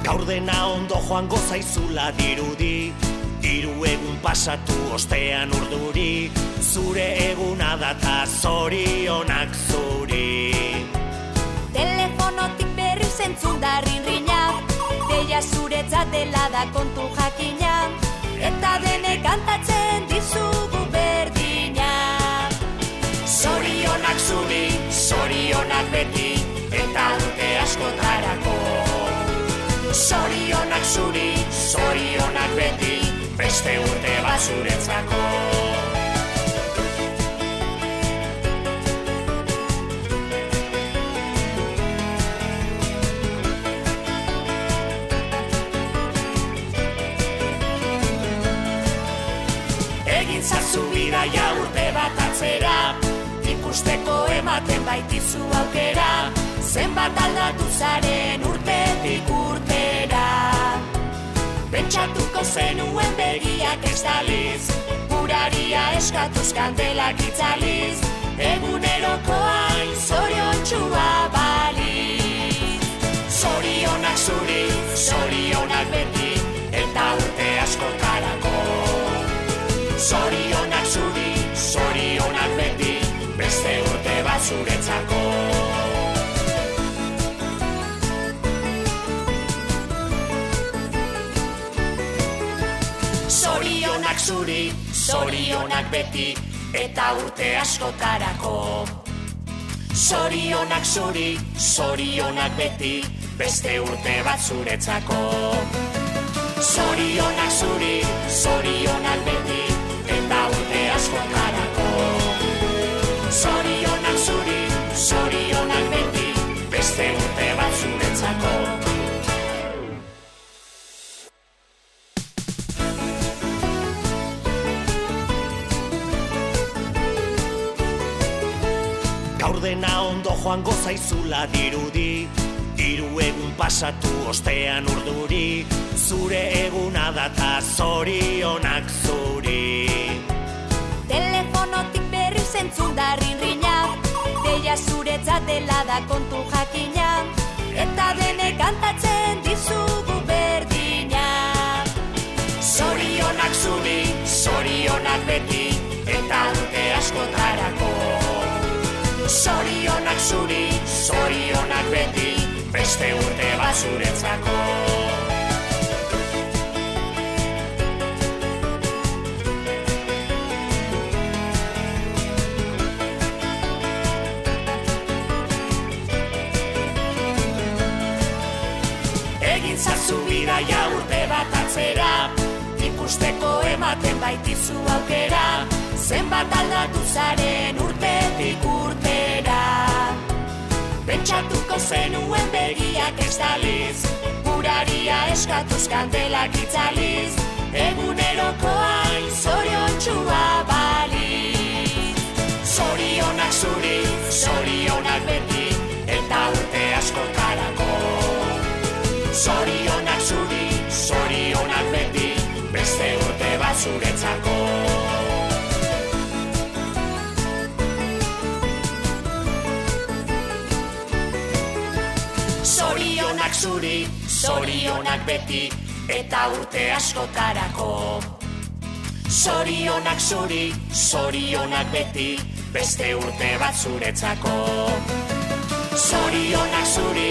Gaur dena ondo joango zaizula dirudi, hiru egun pasatu ostean urduri, zure eguna data zorionak zuri. Telefonotik berriz entzun da rinriña, deia zuretzat dela da kontu jakina, eta denek kantatzen dizugu berdina. Zorionak zuri, zorionak beti, eta urte askotarako. Zorionak zuri, zorionak beti, beste urte bat zuretzako. Egin zazu bidaia urte bat atzera, ikusteko ematen baitizu aukera, zenbat aldatu zaren urtetik urtera. Pentsatuko zenuen begiak ez daliz, uraria eskatuz kandelak itzaliz, eguneroko hain zoriontxua baliz. Zorionak zuri, zorionak beti, eta urte askotarako. Zorionak zuri, zorionak beti, beste urte bat zuretzako. Zorionak zuri, zorionak beti, eta urte askotarako. Zorionak zuri, zorionak beti, beste urte bat zuretzako. Zorionak zuri, zorionak beti, eta urte askotarako. Zorionak zuri, zorionak beti, beste urte bat zuretzako. Gaur dena ondo joango zaizula dirudi, hiru egun pasatu ostean urduri, zure eguna data zorionak zuri. Telefonotik berriz entzun da rinriña, deia zuretzat dela da kontu jakina, eta denek kantatzen dizugu berdina. Zorionak zuri, zorionak beti, eta urte askotarako. Zorionak zuri, zorionak beti, beste urte bat zuretzako. Egin zazu bidaia urte bat atzera, ikusteko ematen baitizu aukera, zenbat aldatu zaren urtetik urtera. Pentsatuko zenuen begiak ez daliz, uraria eskatuz kandelak itzaliz, eguneroko hain zoriontxua baliz. Zorionak zuri, zorionak beti, eta urte askotarako. Zorionak zuri, zorionak beti, beste urte bat zuretzako. Zorionak zuri, zorionak beti, eta urte askotarako. Zorionak zuri, zorionak beti, beste urte bat zuretzako. Zorionak zuri,